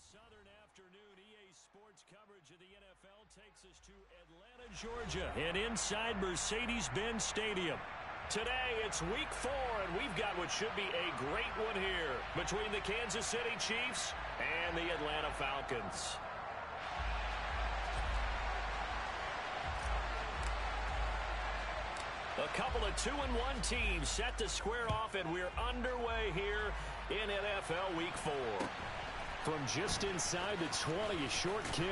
Southern afternoon. EA Sports coverage of the NFL takes us to Atlanta, Georgia, and inside Mercedes-Benz Stadium. Today, it's week 4, and we've got what should be a great one here between the Kansas City Chiefs and the Atlanta Falcons. A couple of 2-1 teams set to square off, and we're underway here in NFL Week 4. From just inside the 20, a short kick.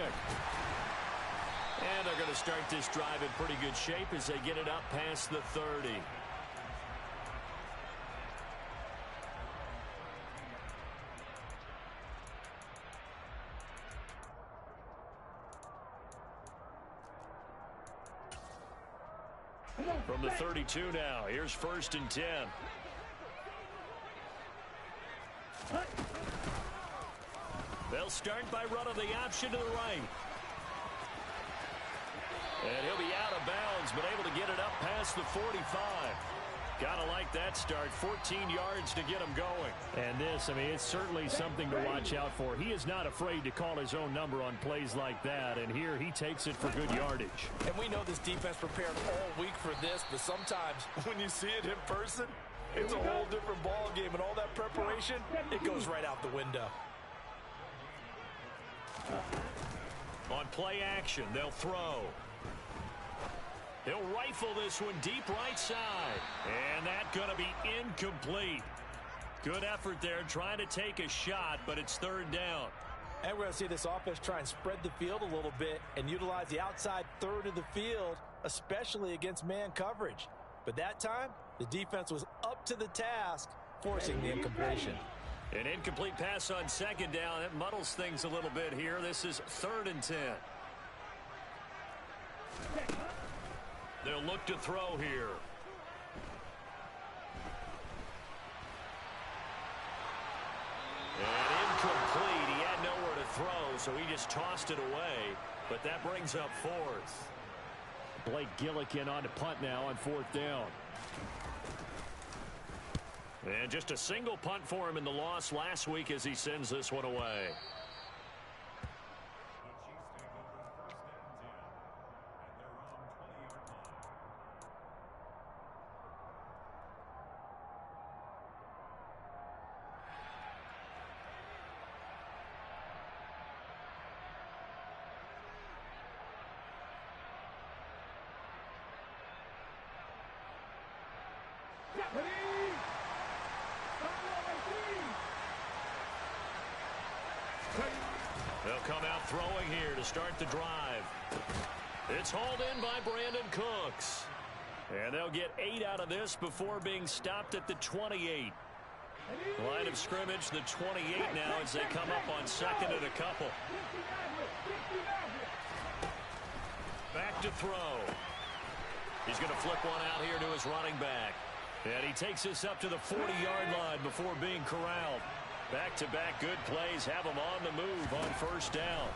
And they're going to start this drive in pretty good shape as they get it up past the 30. From the 32 now, here's 1st and 10. They'll start by running the option to the right. And he'll be out of bounds, but able to get it up past the 45. Gotta like that start. 14 yards to get him going. And this, it's certainly something to watch out for. He is not afraid to call his own number on plays like that, and here he takes it for good yardage. And we know this defense prepared all week for this, but sometimes when you see it in person, it's a whole different ball game, and all that preparation, it goes right out the window. On play action, they'll throw. He'll rifle this one deep right side. And that's going to be incomplete. Good effort there trying to take a shot, but it's 3rd down. And we're going to see this offense try and spread the field a little bit and utilize the outside third of the field, especially against man coverage. But that time, the defense was up to the task, forcing the incompletion. An incomplete pass on 2nd down. It muddles things a little bit here. This is 3rd and 10. They'll look to throw here. And incomplete. He had nowhere to throw, so he just tossed it away. But that brings up 4th. Blake Gillikin on to punt now on 4th down. And just a single punt for him in the loss last week as he sends this one away. They'll come out throwing here to start the drive. It's hauled in by Brandon Cooks. And they'll get 8 out of this before being stopped at the 28. Line of scrimmage, the 28 now as they come up on 2nd and a couple. Back to throw. He's going to flip one out here to his running back. And he takes this up to the 40-yard line before being corralled. Back-to-back good plays have him on the move on 1st down.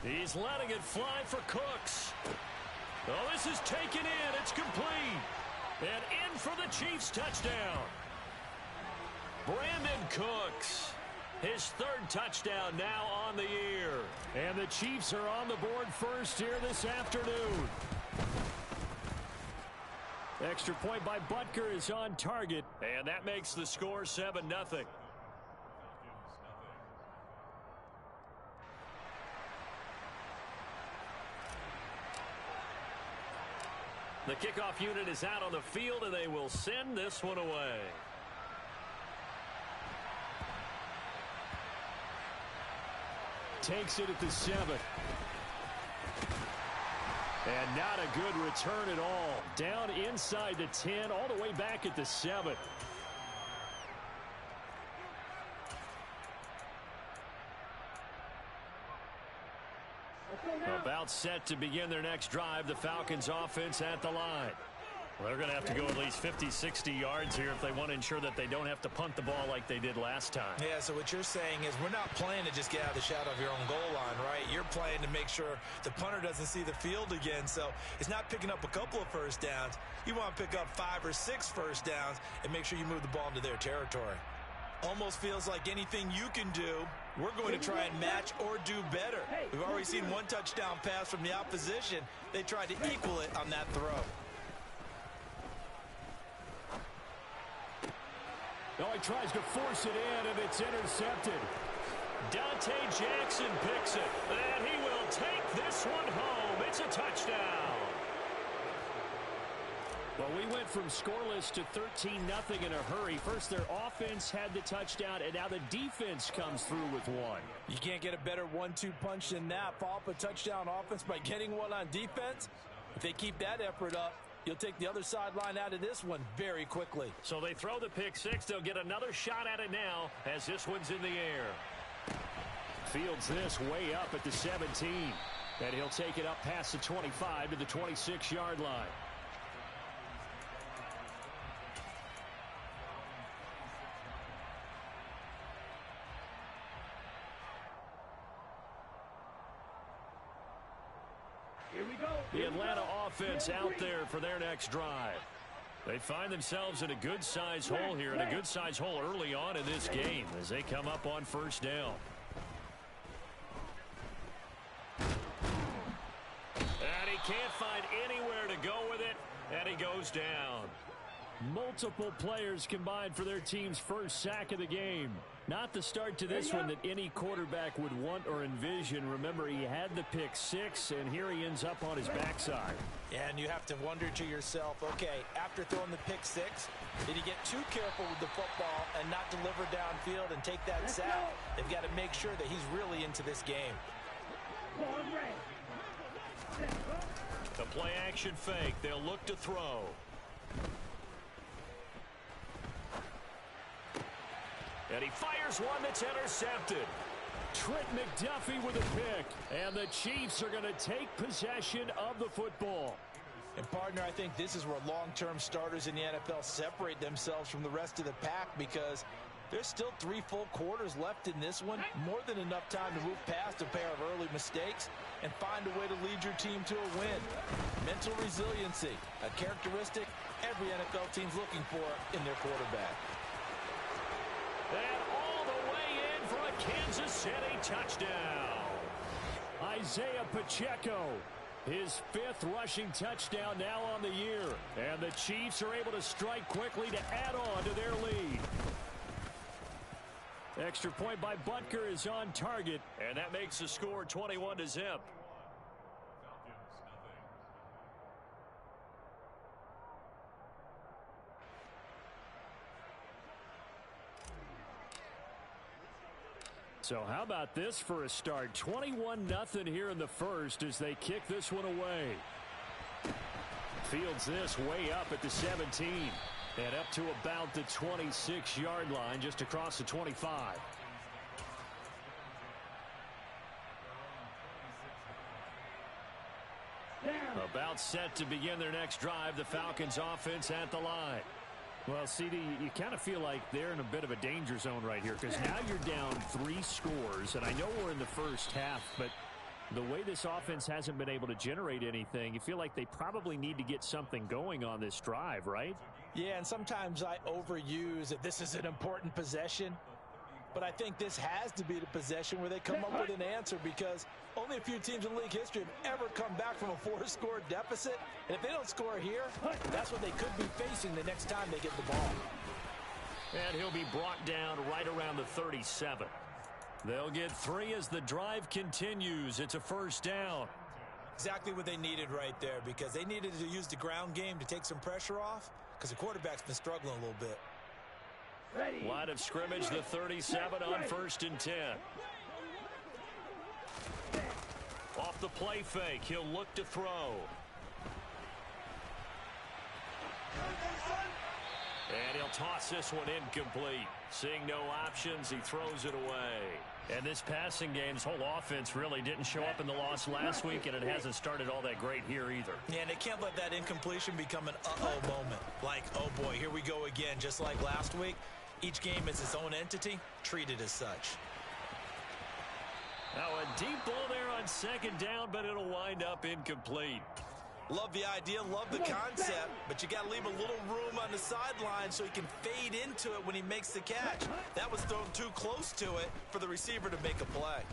He's letting it fly for Cooks. Oh, this is taken in. It's complete. And in for the Chiefs touchdown. Brandon Cooks. His 3rd touchdown now on the year. And the Chiefs are on the board first here this afternoon. Extra point by Butker is on target. And that makes the score 7-0. The kickoff unit is out on the field, and they will send this one away. Takes it at the 7. And not a good return at all. Down inside the 10, all the way back at the 7. About set to begin their next drive. The Falcons offense at the line. Well, they're going to have to go at least 50, 60 yards here if they want to ensure that they don't have to punt the ball like they did last time. Yeah, so what you're saying is we're not playing to just get out of the shadow of your own goal line, right? You're playing to make sure the punter doesn't see the field again. So it's not picking up a couple of first downs. You want to pick up 5 or 6 first downs and make sure you move the ball into their territory. Almost feels like anything you can do We're going to try and match or do better. We've already seen one touchdown pass from the opposition. They tried to equal it on that throw. Oh, he tries to force it in, and it's intercepted. Dante Jackson picks it, and he will take this one home. It's a touchdown. Well, we went from scoreless to 13-0 in a hurry. First, their offense had the touchdown, and now the defense comes through with one. You can't get a better 1-2 punch than that. Follow up a touchdown offense by getting one on defense. If they keep that effort up, you'll take the other sideline out of this one very quickly. So they throw the pick six. They'll get another shot at it now as this one's in the air. Fields this way up at the 17. And he'll take it up past the 25 to the 26-yard line. The Atlanta offense out there for their next drive. They find themselves in a good-sized hole here, and a good-sized hole early on in this game as they come up on first down. And he can't find anywhere to go with it, and he goes down. Multiple players combined for their team's first sack of the game. Not the start to this one that any quarterback would want or envision. Remember, he had the pick six, and here he ends up on his backside. And you have to wonder to yourself, okay, after throwing the pick six, did he get too careful with the football and not deliver downfield and take that sack? They've got to make sure that he's really into this game. The play-action fake. They'll look to throw. And he fires one that's intercepted. Trent McDuffie with a pick. And the Chiefs are going to take possession of the football. And, partner, I think this is where long-term starters in the NFL separate themselves from the rest of the pack, because there's still 3 full quarters left in this one. More than enough time to move past a pair of early mistakes and find a way to lead your team to a win. Mental resiliency, a characteristic every NFL team's looking for in their quarterback. And all the way in for a Kansas City touchdown. Isaiah Pacheco, his 5th rushing touchdown now on the year. And the Chiefs are able to strike quickly to add on to their lead. Extra point by Butker is on target. And that makes the score 21-0. So how about this for a start? 21-0 here in the first as they kick this one away. Fields this way up at the 17. And up to about the 26-yard line, just across the 25. About set to begin their next drive. The Falcons offense at the line. Well, CD, you kind of feel like they're in a bit of a danger zone right here, because now you're down 3 scores, and I know we're in the first half, but the way this offense hasn't been able to generate anything, you feel like they probably need to get something going on this drive, right? Yeah, and sometimes I overuse that this is an important possession, but I think this has to be the possession where they come up with an answer, because only a few teams in league history have ever come back from a 4-score deficit. And if they don't score here, that's what they could be facing the next time they get the ball. And he'll be brought down right around the 37. They'll get 3 as the drive continues. It's a first down. Exactly what they needed right there, because they needed to use the ground game to take some pressure off, because the quarterback's been struggling a little bit. Line of scrimmage, the 37 on 1st and 10. Off the play fake, he'll look to throw. And he'll toss this one incomplete. Seeing no options, he throws it away. And this passing game's whole offense really didn't show up in the loss last week, and it hasn't started all that great here either. Yeah, and they can't let that incompletion become an uh-oh moment. Like, oh boy, here we go again, just like last week. Each game is its own entity, treated as such. Now a deep ball there on 2nd down, but it'll wind up incomplete. Love the idea, love the concept, but you got to leave a little room on the sideline so he can fade into it when he makes the catch. That was thrown too close to it for the receiver to make a play.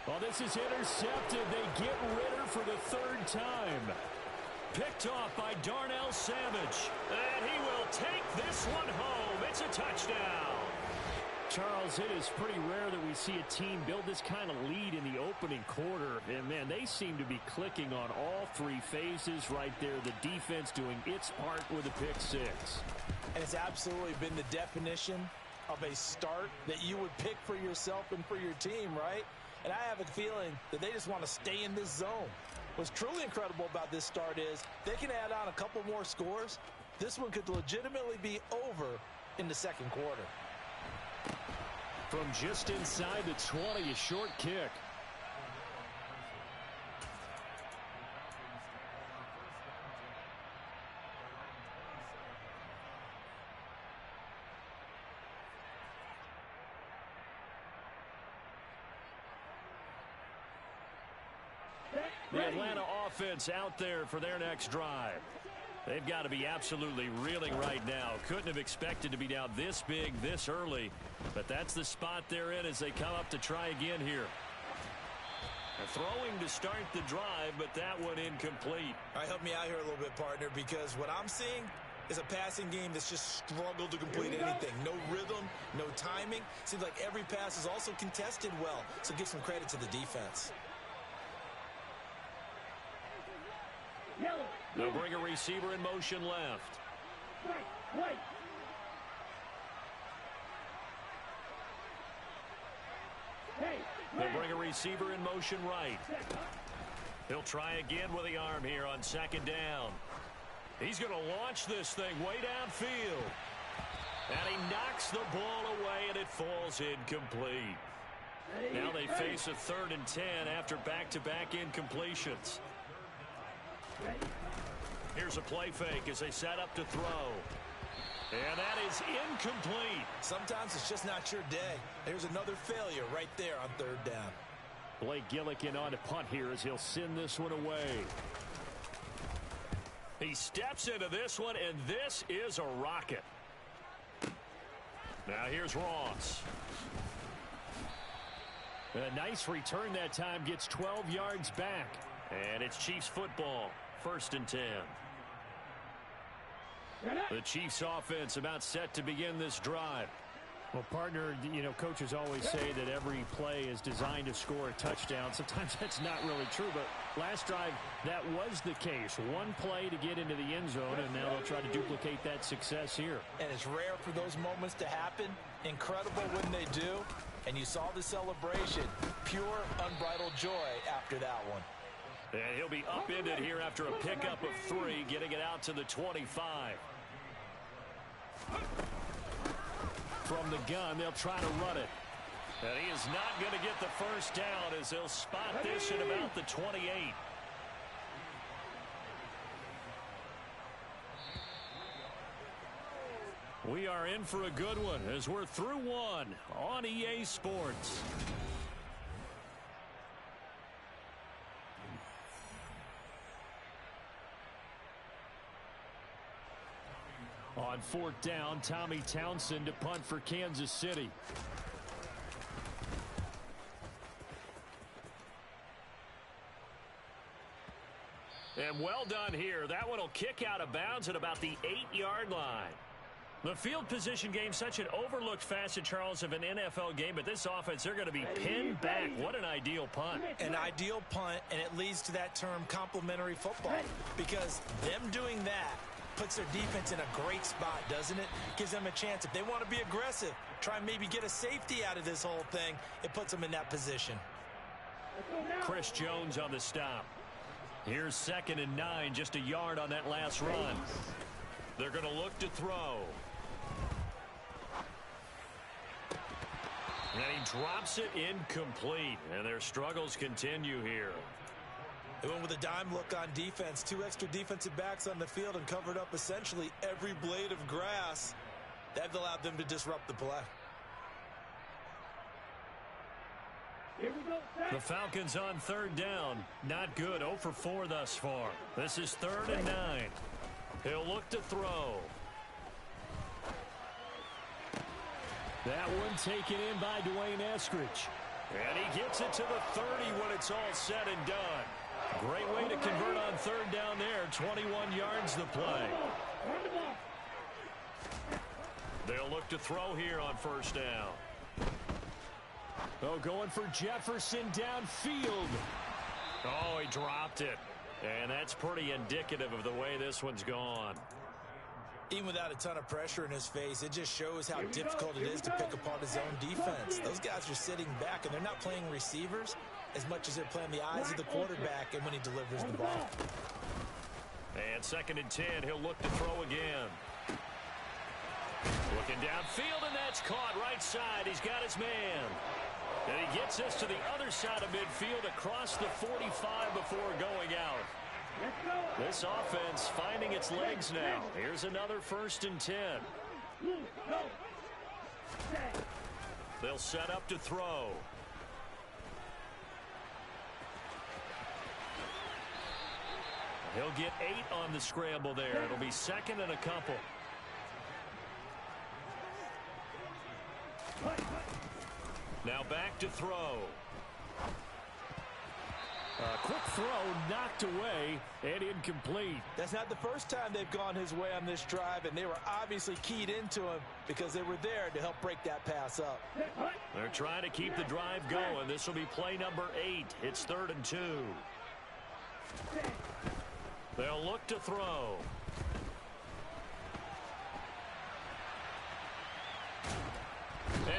Well, this is intercepted. They get Ritter for the third time. Picked off by Darnell Savage. And he will take this one home. It's a touchdown. Charles, it is pretty rare that we see a team build this kind of lead in the opening quarter. And, man, they seem to be clicking on all three phases right there. The defense doing its part with a pick six. And it's absolutely been the definition of a start that you would pick for yourself and for your team, right? And I have a feeling that they just want to stay in this zone. What's truly incredible about this start is they can add on a couple more scores. This one could legitimately be over in the second quarter. From just inside the 20, a short kick. The Atlanta offense out there for their next drive. They've got to be absolutely reeling right now. Couldn't have expected to be down this big, this early. But that's the spot they're in as they come up to try again here. They're throwing to start the drive, but that one incomplete. All right, help me out here a little bit, partner, because what I'm seeing is a passing game that's just struggled to complete anything. No rhythm, no timing. Seems like every pass is also contested well, so give some credit to the defense. They'll bring a receiver in motion left. Right. They'll bring a receiver in motion right. He'll try again with the arm here on second down. He's going to launch this thing way downfield. And he knocks the ball away, and it falls incomplete. Now they face a 3rd and 10 after back-to-back incompletions. Here's a play fake as they set up to throw. And that is incomplete. Sometimes it's just not your day. There's another failure right there on 3rd down. Blake Gillikin on to punt here as he'll send this one away. He steps into this one, and this is a rocket. Now here's Ross. A nice return that time, gets 12 yards back. And it's Chiefs football, 1st and 10. The Chiefs offense about set to begin this drive. Well, partner, you know, coaches always say that every play is designed to score a touchdown. Sometimes that's not really true, but last drive, that was the case. One play to get into the end zone, and now they'll try to duplicate that success here. And it's rare for those moments to happen. Incredible when they do. And you saw the celebration. Pure, unbridled joy after that one. And he'll be upended here after a pickup of 3, getting it out to the 25. From the gun, they'll try to run it. And he is not going to get the first down as they'll spot this at about the 28. We are in for a good one as we're through one on EA Sports. On 4th down, Tommy Townsend to punt for Kansas City. And well done here. That one will kick out of bounds at about the 8-yard line. The field position game, such an overlooked facet, Charles, of an NFL game, but this offense, they're going to be pinned back. What an ideal punt. An ideal punt, and it leads to that term complementary football, because them doing that puts their defense in a great spot, doesn't it? Gives them a chance. If they want to be aggressive, try and maybe get a safety out of this whole thing, it puts them in that position. Chris Jones on the stop. Here's 2nd and 9, just a yard on that last run. They're going to look to throw. And he drops it incomplete, and their struggles continue here. They went with a dime look on defense. 2 extra defensive backs on the field and covered up essentially every blade of grass. That allowed them to disrupt the play. Here we go. The Falcons on third down. Not good. 0 for 4 thus far. This is 3rd and 9. He'll look to throw. That one taken in by Dwayne Eskridge. And he gets it to the 30 when it's all said and done. Great way to convert on third down there. 21 yards to play. They'll look to throw here on first down. Oh, going for Jefferson downfield. Oh, he dropped it. And that's pretty indicative of the way this one's gone. Even without a ton of pressure in his face, it just shows how difficult it is to pick apart his own defense. Those guys are sitting back, and they're not playing receivers as much as they're playing the eyes of the quarterback and when he delivers the ball. And 2nd and 10, he'll look to throw again. Looking downfield, and that's caught right side. He's got his man. And he gets this to the other side of midfield across the 45 before going out. This offense finding its legs now. Here's another 1st and 10. They'll set up to throw. He'll get 8 on the scramble there. It'll be 2nd and a couple. Now back to throw. Quick throw knocked away and incomplete. That's not the first time they've gone his way on this drive, and they were obviously keyed into him because they were there to help break that pass up. They're trying to keep the drive going. This will be play number 8. It's 3rd and 2. They'll look to throw.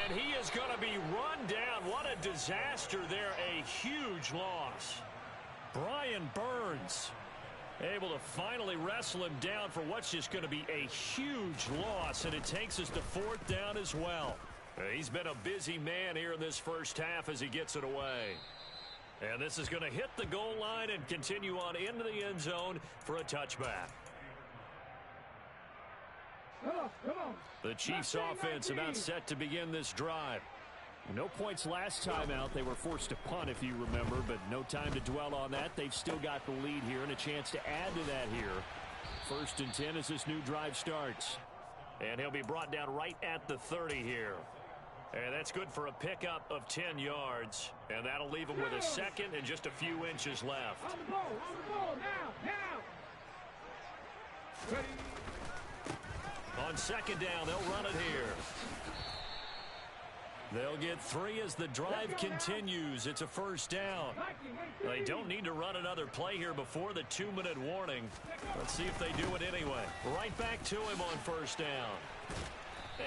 And he is going to be run down. What a disaster there. A huge loss. Brian Burns able to finally wrestle him down for what's just going to be a huge loss. And it takes us to 4th down as well. He's been a busy man here in this first half as he gets it away. And this is going to hit the goal line and continue on into the end zone for a touchback. The Chiefs offense about set to begin this drive. No points last time out. They were forced to punt, if you remember, but no time to dwell on that. They've still got the lead here and a chance to add to that here. 1st and 10 as this new drive starts. And he'll be brought down right at the 30 here. And that's good for a pickup of 10 yards. And that'll leave him with a 2nd and just a few inches left. On the ball, now. Ready. On 2nd down, they'll run it here. They'll get 3 as the drive continues. It's a 1st down. They don't need to run another play here before the 2-minute warning. Let's see if they do it anyway. Right back to him on 1st down.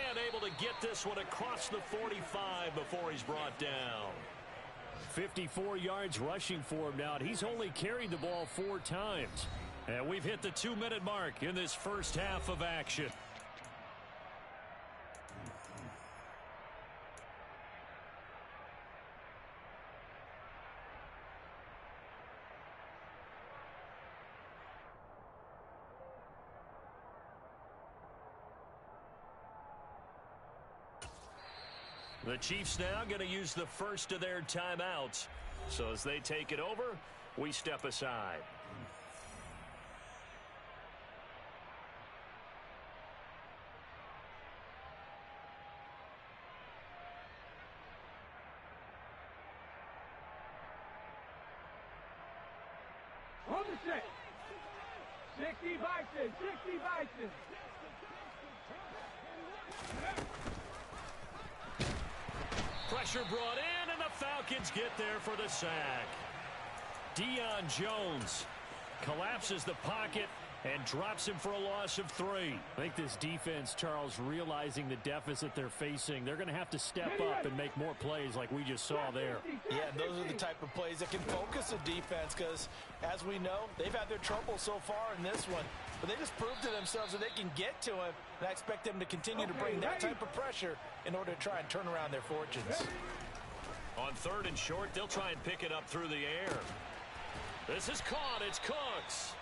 And able to get this one across the 45 before he's brought down. 54 yards rushing for him now. He's only carried the ball 4 times. And we've hit the 2-minute mark in this first half of action. The Chiefs now going to use the first of their timeouts. So as they take it over, we step aside. On the set. 60 Bison. Pressure brought in, and the Falcons get there for the sack. Deion Jones collapses the pocket and drops him for a loss of 3. I think this defense, Charles, realizing the deficit they're facing, they're going to have to step up and make more plays like we just saw there. Yeah, those are the type of plays that can focus a defense because, as we know, they've had their trouble so far in this one. But they just proved to themselves that they can get to him, and I expect them to continue to bring that type of pressure in order to try and turn around their fortunes. On 3rd and short, they'll try and pick it up through the air. This is caught. It's Cooks.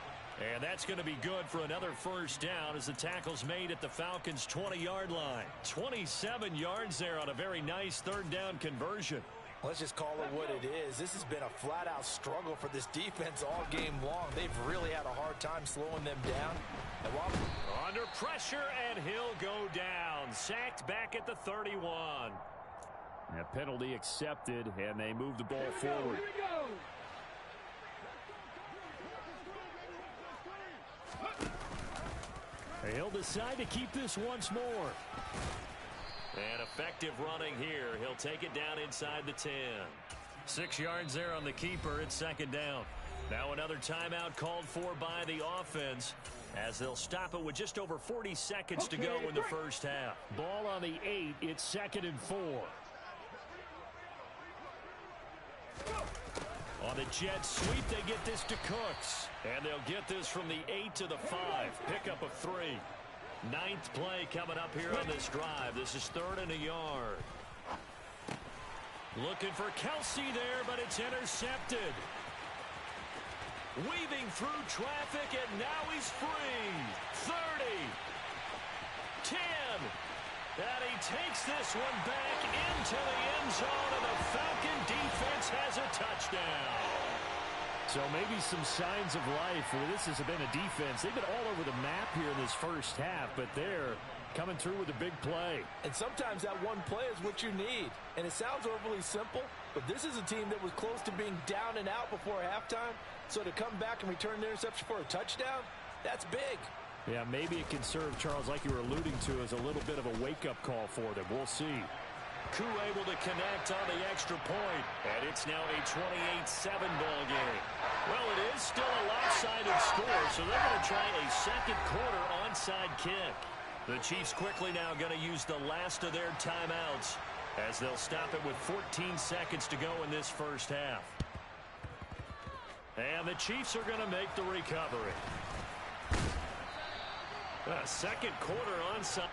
And that's going to be good for another 1st down as the tackle's made at the Falcons' 20-yard line. 27 yards there on a very nice 3rd down conversion. Let's just call it what it is. This has been a flat-out struggle for this defense all game long. They've really had a hard time slowing them down. And under pressure, and he'll go down. Sacked back at the 31. A penalty accepted, and they move the ball forward. Here we go. He'll decide to keep this once more. And effective running here. He'll take it down inside the 10. 6 yards there on the keeper. It's second down. Now another timeout called for by the offense as they'll stop it with just over 40 seconds to go in the first half. Ball on the 8. It's 2nd and 4. On the jet sweep, they get this to Cooks. And they'll get this from the 8 to the 5. Pickup of 3. 9th play coming up here on this drive. This is 3rd and a yard. Looking for Kelsey there, but it's intercepted. Weaving through traffic, and now he's free. 30. 10. And he takes this one back into the end zone, and the Falcon defense has a touchdown. So maybe some signs of life. This has been a defense. They've been all over the map here in this first half, but they're coming through with a big play. And sometimes that one play is what you need. And it sounds overly simple, but this is a team that was close to being down and out before halftime. So to come back and return the interception for a touchdown, that's big. Yeah, maybe it can serve, Charles, like you were alluding to, as a little bit of a wake-up call for them. We'll see. Koo able to connect on the extra point, and it's now a 28-7 ball game. Well, it is still a lopsided score, so they're going to try a second quarter onside kick. The Chiefs quickly now going to use the last of their timeouts as they'll stop it with 14 seconds to go in this first half. And the Chiefs are going to make the recovery. Second quarter onside.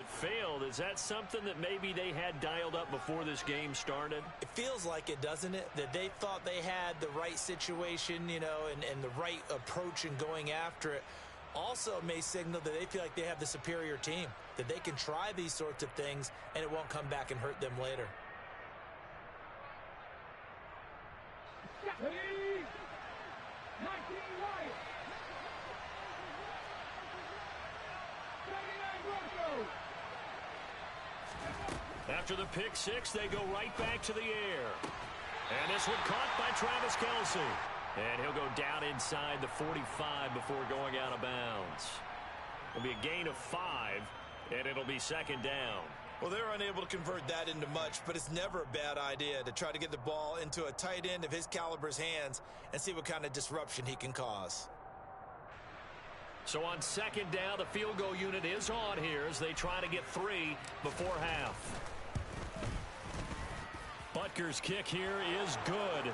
Failed. Is that something that maybe they had dialed up before this game started? It feels like it, doesn't it? That they thought they had the right situation, you know, and the right approach in going after it. Also may signal that they feel like they have the superior team, that they can try these sorts of things and it won't come back and hurt them later. After the pick six, they go right back to the air. And this one caught by Travis Kelce. And he'll go down inside the 45 before going out of bounds. It'll be a gain of 5, and it'll be second down. Well, they're unable to convert that into much, but it's never a bad idea to try to get the ball into a tight end of his caliber's hands and see what kind of disruption he can cause. So on second down, the field goal unit is on here as they try to get 3 before half. Butker's kick here is good.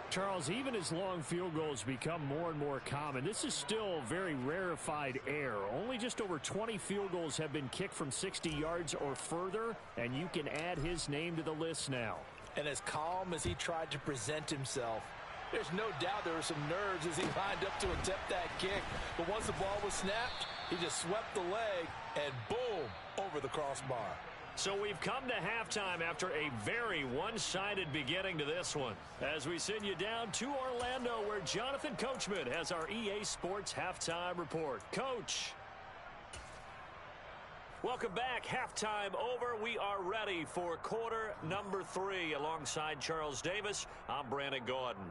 Charles, even as long field goals become more and more common, this is still very rarefied air. Only just over 20 field goals have been kicked from 60 yards or further, and you can add his name to the list now. And as calm as he tried to present himself, there's no doubt there were some nerves as he lined up to attempt that kick. But once the ball was snapped, he just swept the leg and boom, over the crossbar. So we've come to halftime after a very one-sided beginning to this one. As we send you down to Orlando, where Jonathan Coachman has our EA Sports Halftime Report. Coach. Welcome back. Halftime over. We are ready for quarter number 3. Alongside Charles Davis, I'm Brandon Gordon.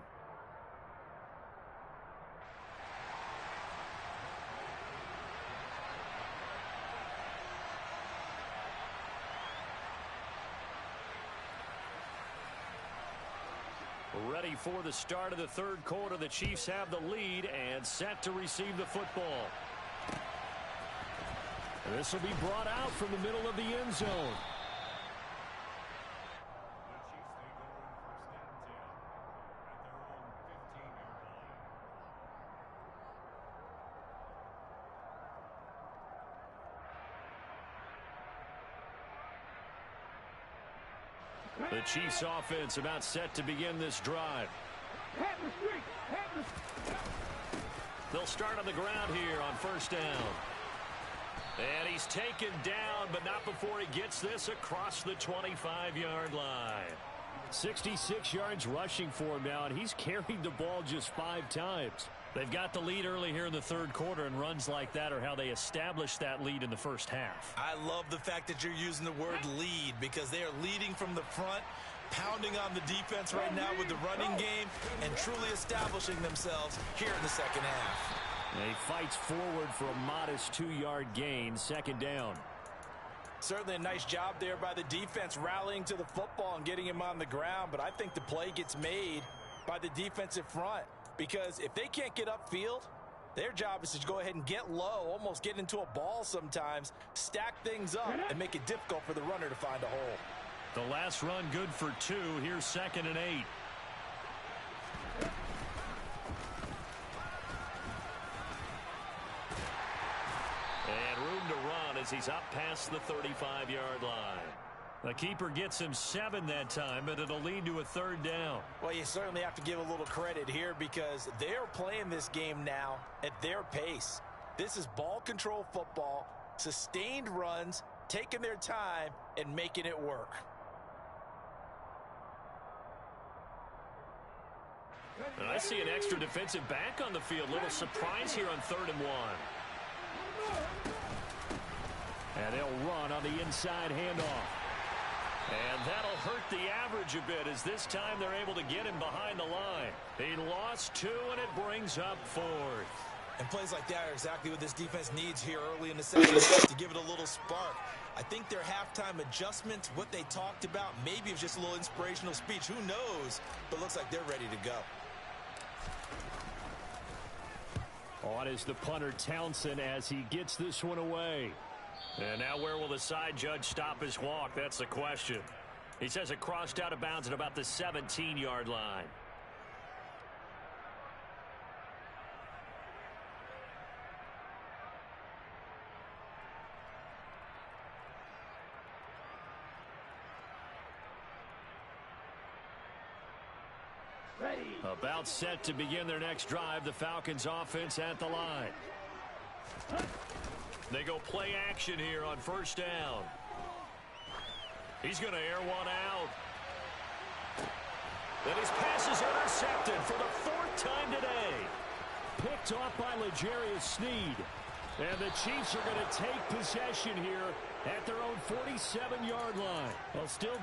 Ready for the start of the third quarter. The Chiefs have the lead and set to receive the football. This will be brought out from the middle of the end zone. The Chiefs offense about set to begin this drive. They'll start on the ground here on first down. And he's taken down, but not before he gets this across the 25-yard line. 66 yards rushing for him now, and he's carried the ball just 5 times. They've got the lead early here in the third quarter, and runs like that are how they established that lead in the first half. I love the fact that you're using the word lead because they are leading from the front, pounding on the defense right now with the running game, and truly establishing themselves here in the second half. And he fights forward for a modest 2-yard gain, second down. Certainly a nice job there by the defense rallying to the football and getting him on the ground, but I think the play gets made by the defensive front because if they can't get upfield, their job is to go ahead and get low, almost get into a ball sometimes, stack things up, and make it difficult for the runner to find a hole. The last run good for 2. Here's 2nd and 8. And room to run as he's up past the 35-yard line. The keeper gets him 7 that time, but it'll lead to a 3rd down. Well, you certainly have to give a little credit here because they're playing this game now at their pace. This is ball control football, sustained runs, taking their time, and making it work. And I see an extra defensive back on the field. Little surprise here on 3rd and 1. And they'll run on the inside handoff. And that'll hurt the average a bit as this time they're able to get him behind the line. He lost 2, and it brings up 4th. And plays like that are exactly what this defense needs here early in the second half to give it a little spark. I think their halftime adjustments, what they talked about, maybe it was just a little inspirational speech. Who knows? But looks like they're ready to go. On is the punter Townsend as he gets this one away. And now where will the side judge stop his walk? That's the question. He says it crossed out of bounds at about the 17-yard line. About set to begin their next drive. The Falcons offense at the line. They go play action here on first down. He's going to air one out. Then his pass is intercepted for the 4th time today. Picked off by L'Jarius Sneed. And the Chiefs are going to take possession here at their own 47-yard line. Well, still